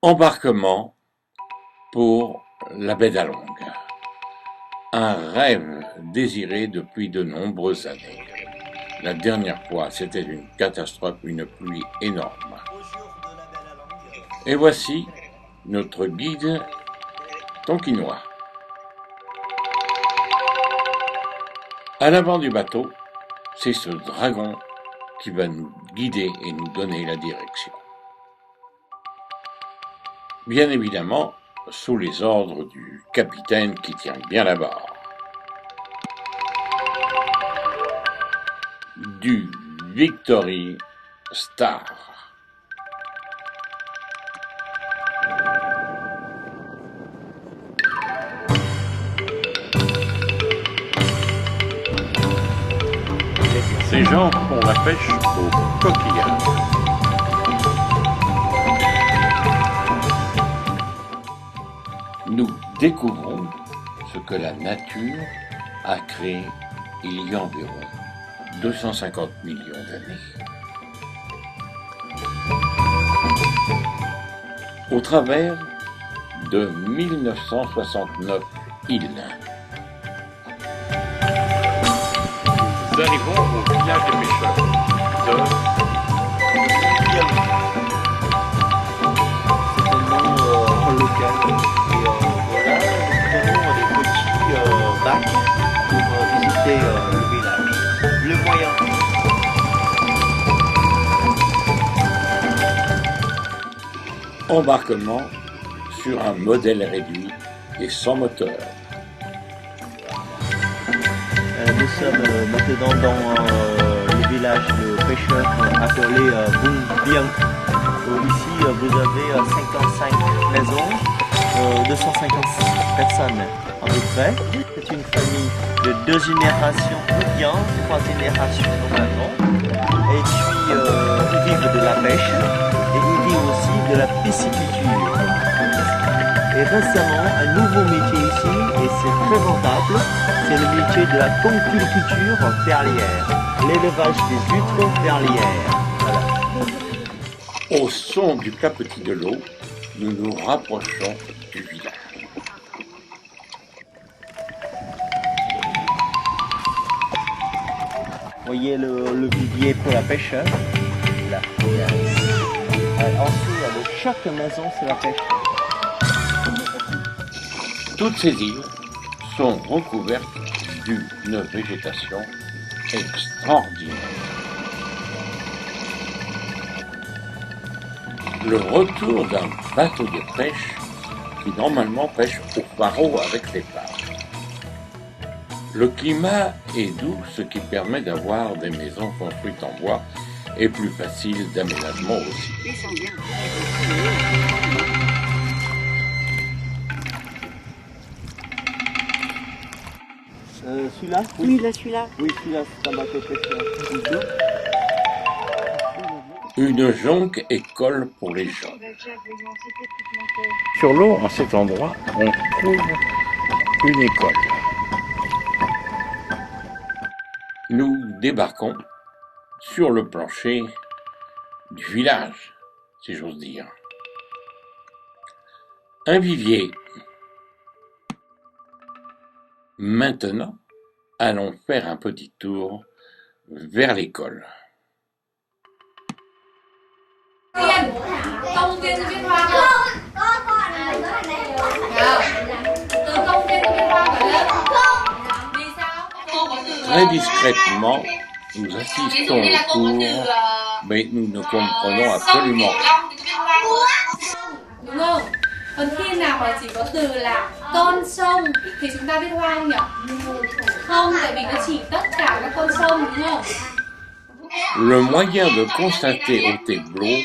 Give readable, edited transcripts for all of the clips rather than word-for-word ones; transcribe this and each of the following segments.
Embarquement pour la baie d'Along, un rêve désiré depuis de nombreuses années. La dernière fois, c'était une catastrophe, une pluie énorme. Et voici notre guide tonkinois. À l'avant du bateau, c'est ce dragon qui va nous guider et nous donner la direction. Bien évidemment, sous les ordres du capitaine qui tient bien la barre. Du Victory Star. Ces gens font la pêche au coquillage. Nous découvrons ce que la nature a créé il y a environ 250 millions d'années. Au travers de 1969 îles. Nous arrivons au village des pêcheurs de local. Et voilà, nous prenons des petits bacs pour visiter le village. Le moyen. Embarquement sur un modèle réduit et sans moteur. Nous sommes maintenant dans le village de pêcheurs appelé Bungbiang. Ici, vous avez 55 maisons, 250 personnes à peu près. C'est une famille de 2 générations ou bien 3 générations normalement. Et puis, ils vivent de la pêche et ils vivent aussi de la pisciculture. Et récemment, un nouveau métier ici, et c'est très rentable, c'est le métier de la conchyliculture perlière, l'élevage des huîtres perlières. Voilà. Au son du clapotis de l'eau, nous nous rapprochons du village. Vous voyez le vivier pour la pêche. Là, en dessous, de chaque maison, c'est la pêche. Toutes ces îles sont recouvertes d'une végétation extraordinaire. Le retour d'un bateau de pêche qui normalement pêche au pharo avec les pales. Le climat est doux, ce qui permet d'avoir des maisons construites en bois et plus facile d'aménagement aussi. Celui-là? Oui, là, celui-là. Oui, celui-là, c'est un bateau pêcheur. Une jonque école pour les gens. Sur l'eau, en cet endroit, on trouve une école. Nous débarquons sur le plancher du village, si j'ose dire. Un vivier. Maintenant, allons faire un petit tour vers l'école. Très discrètement, nous assistons au cours, mais nous ne comprenons absolument rien. Đúng không? Còn khi nào mà chỉ có từ là con sông thì chúng ta biết hoa không nhỉ? Không, tại vì nó chỉ tất cả các con sông đúng không? Le moyen de constater au tableau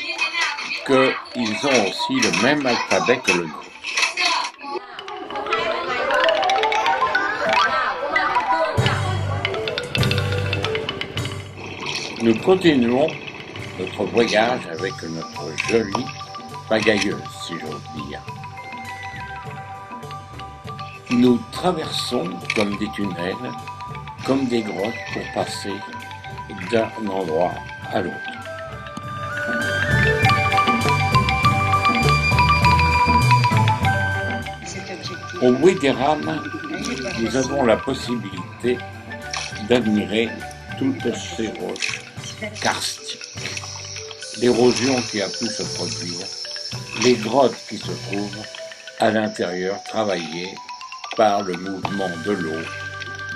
qu'ils ont aussi le même alphabet que le nôtre. Nous continuons notre voyage avec notre jolie pagailleuse, si j'ose dire. Nous traversons comme des tunnels, comme des grottes pour passer d'un endroit à l'autre. Au bruit des rames, nous avons la possibilité d'admirer toutes ces roches karstiques, l'érosion qui a pu se produire, les grottes qui se trouvent à l'intérieur travaillées par le mouvement de l'eau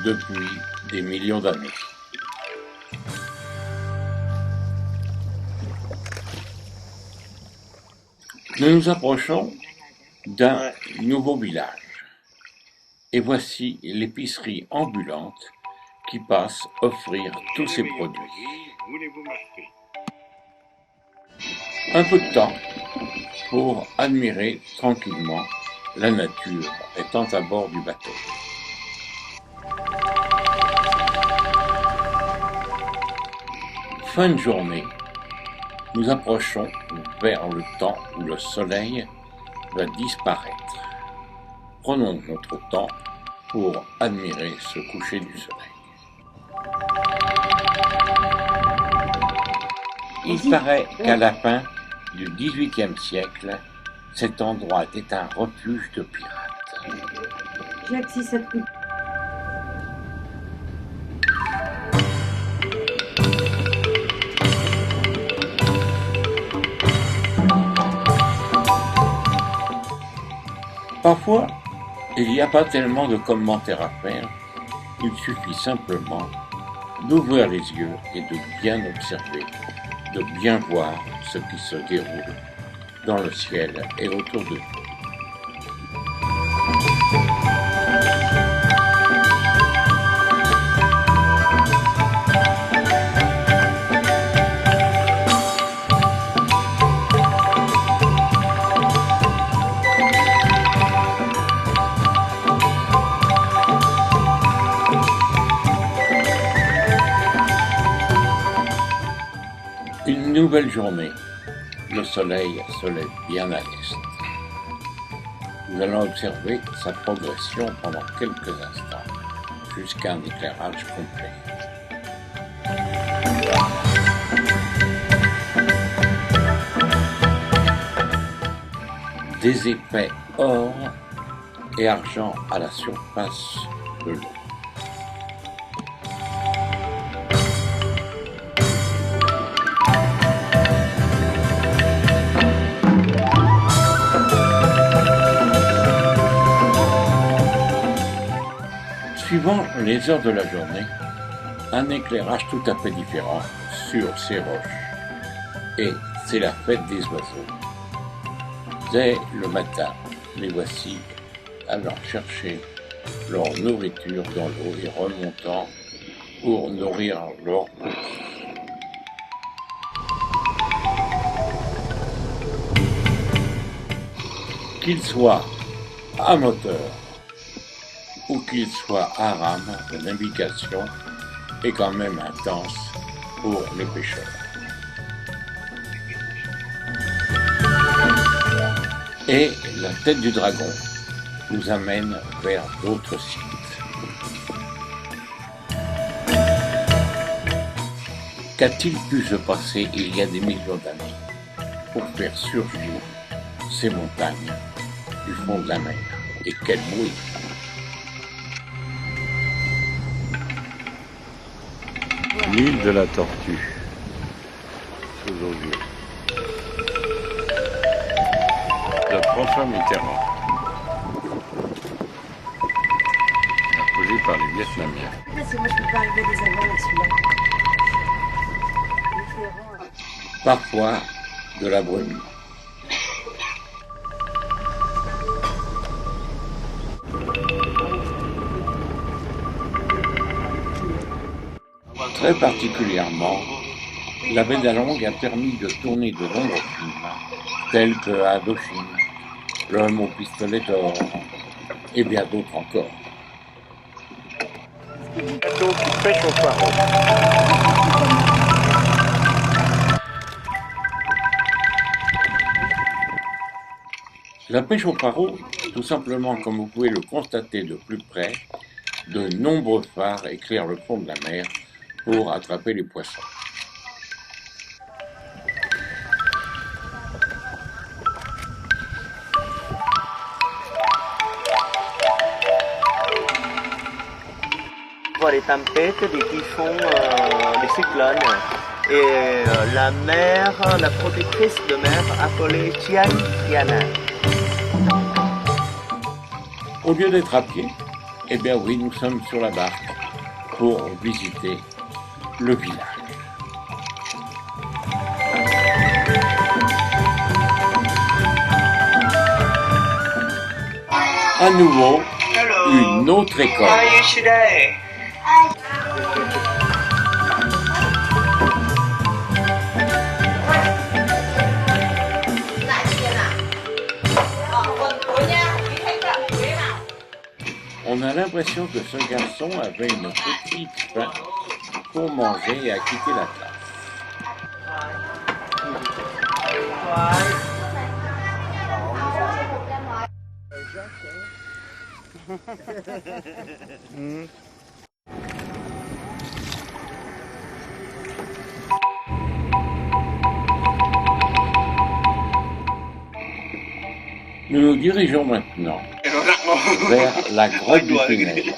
depuis des millions d'années. Nous nous approchons d'un nouveau village et voici l'épicerie ambulante qui passe offrir tous ses produits. Un peu de temps pour admirer tranquillement la nature étant à bord du bateau. Fin de journée, nous approchons vers le temps où le soleil va disparaître. Prenons notre temps pour admirer ce coucher du soleil. Il paraît qu'à la fin du XVIIIe siècle, cet endroit était un refuge de pirates. Parfois, il n'y a pas tellement de commentaires à faire, il suffit simplement d'ouvrir les yeux et de bien observer, de bien voir ce qui se déroule dans le ciel et autour de nous. Une nouvelle journée, le soleil se lève bien à l'est. Nous allons observer sa progression pendant quelques instants, jusqu'à un éclairage complet. Des épais or et argent à la surface de l'eau. Suivant les heures de la journée, un éclairage tout à fait différent sur ces roches. Et c'est la fête des oiseaux. Dès le matin, les voici allant chercher leur nourriture dans l'eau et remontant pour nourrir leurs petits. Qu'ils soient à moteur ou qu'il soit à rame, la navigation est quand même intense pour les pêcheurs. Et la tête du dragon nous amène vers d'autres sites. Qu'a-t-il pu se passer il y a des millions d'années pour faire surgir ces montagnes du fond de la mer? Et quel bruit! L'île de la Tortue, sous aux yeux, de François Mitterrand, imposé par les Vietnamiens. C'est moi qui peux pas arriver des avions avec celui-là. Parfois de la brume. Très particulièrement, la baie d'Along a permis de tourner de nombreux films, tels que Indochine, L'homme au pistolet d'or, et bien d'autres encore. Bateau qui pêche au poireau. La pêche au poireau, tout simplement comme vous pouvez le constater de plus près, de nombreux phares éclairent le fond de la mer pour attraper les poissons. fois des tempêtes, des typhons, des cyclones. Et la mère, la protectrice de mer, appelée Tian Tiana. Au lieu d'être à pied, eh bien oui, nous sommes sur la barque pour visiter le village. À nouveau, une autre école. On a l'impression que ce garçon avait une petite faim pour manger et a quitté la classe. Nous nous dirigeons maintenant vers la grotte du tunnel.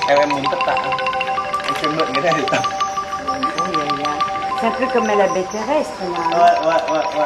Em muốn tất cả. Em sẽ mượn cái này để tập. C'est un peu comme à la baie terrestre là. Ouais.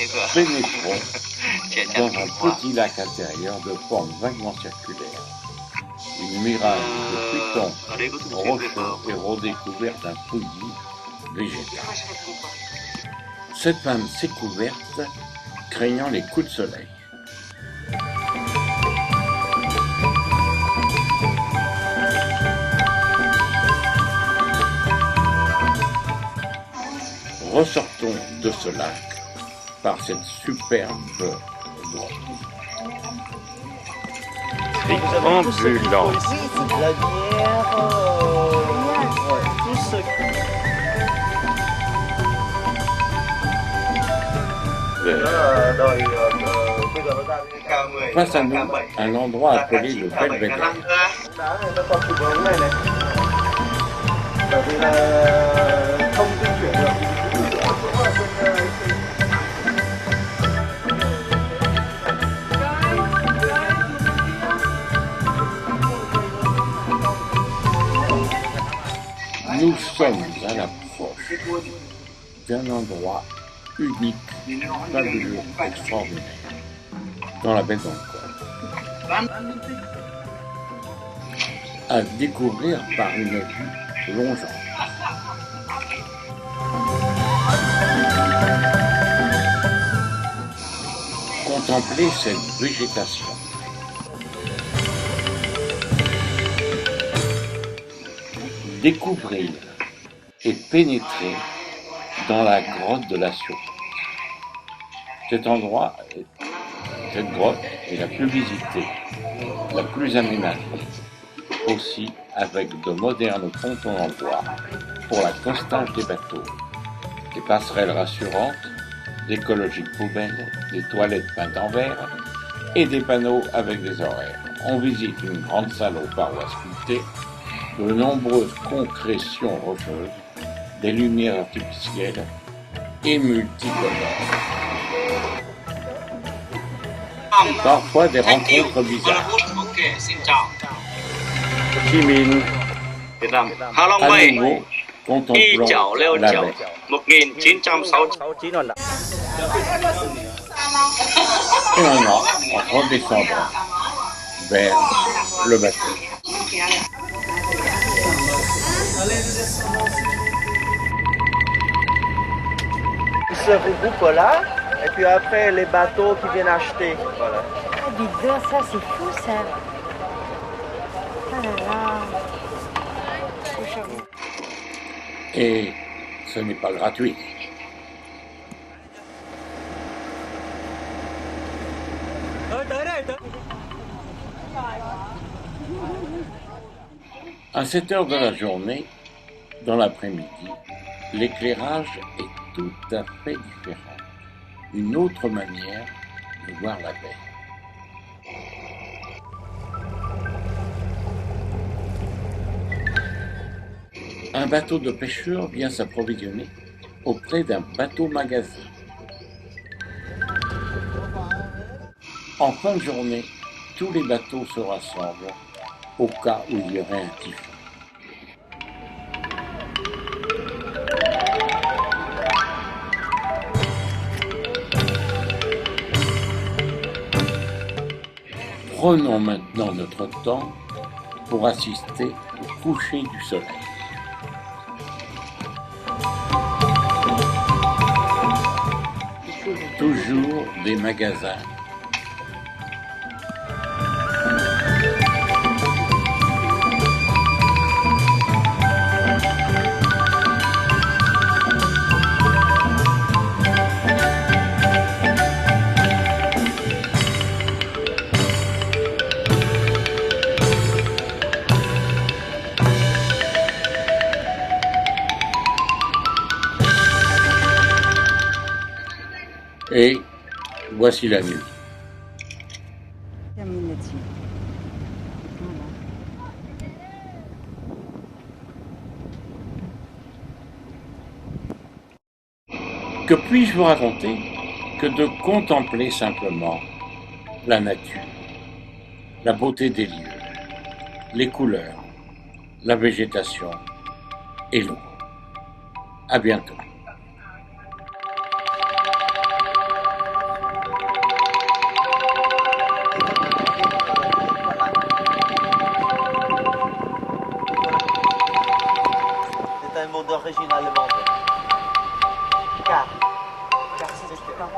Nous pénétrons dans un petit lac intérieur de forme vaguement circulaire. Une muraille de pitons rocheux et redécouverte d'un fouillis végétal. Cette femme s'est couverte, craignant les coups de soleil. Ressortons de ce lac par cette superbe grotte. Ambulance. La bière, tout ce Face à nous, un endroit appelé le Belvédère. Nous sommes à l'approche d'un endroit unique, fabuleux, extraordinaire, dans la baie d'Angkor. À découvrir par une vue plongeante. Contempler cette végétation. Découvrir et pénétrer dans la grotte de la Sûreté. Cette grotte est la plus visitée, la plus aménagée, aussi avec de modernes pontons en bois pour l'accostage des bateaux, des passerelles rassurantes, d'écologiques poubelles, des toilettes peintes en vert et des panneaux avec des horaires. On visite une grande salle aux parois sculptées, de nombreuses concrétions rocheuses, des lumières artificielles et multicolores. Parfois des rencontres bizarres. Hồ Chí Minh, à nouveau, contemplons la baie. 1969. Et maintenant, on redescendra vers le bateau. Ils se regroupent là, et puis après les bateaux qui viennent acheter. Voilà. Ah, dis donc, ça c'est fou ça. Ah là là. Et ce n'est pas gratuit. À cette heure de la journée, dans l'après-midi, l'éclairage est tout à fait différent. Une autre manière de voir la baie. Un bateau de pêcheurs vient s'approvisionner auprès d'un bateau-magasin. En fin de journée, tous les bateaux se rassemblent au cas où il y aurait un typhon. Prenons maintenant notre temps pour assister au coucher du soleil. Toujours des magasins. Et voici la nuit. Termine là-dessus. Que puis-je vous raconter que de contempler simplement la nature, la beauté des lieux, les couleurs, la végétation et l'eau. À bientôt. C'est un mot d'origine allemande. Car c'est quand.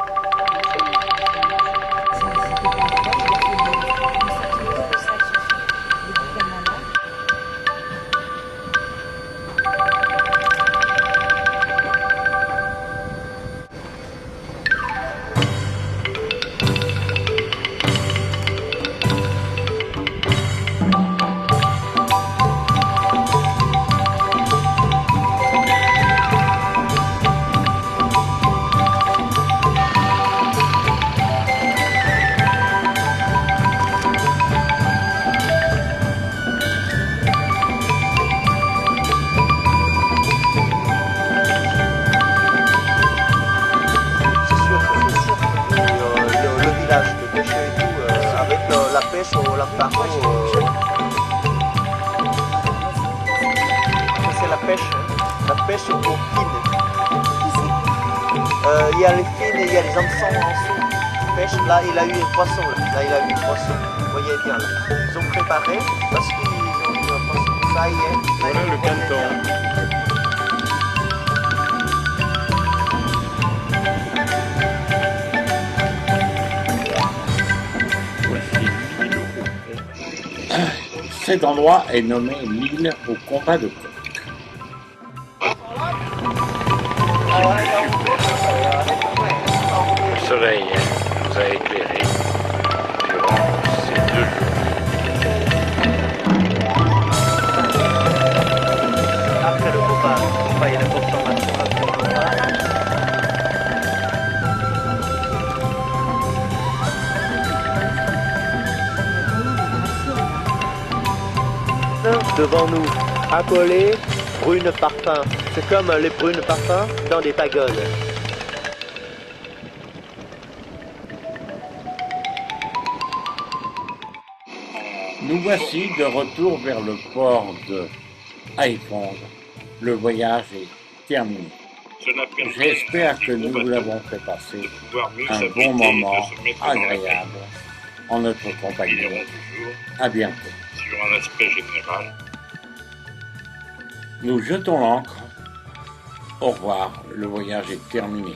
C'est la pêche aux fines. Il y a les fines et il y a les hameçons en dessous. Pêche, là il a eu les poissons. Là il a eu les poissons. Vous voyez bien là. Ils ont préparé parce qu'ils ont eu un poisson. Ça y est. Voilà le canton. Cet endroit est nommé l'île au compas de coq. Le soleil nous a éclairés durant ces 2 jours. Après le compas, il y a la consommation après le compas. Devant nous, appelé Brune Parfum. C'est comme les brunes parfums dans des pagodes. Nous voici de retour vers le port de Haiphong. Le voyage est terminé. J'espère que nous vous avons fait passer un bon moment agréable en notre compagnie. À bientôt. Sur un aspect général. Nous jetons l'ancre. Au revoir, le voyage est terminé.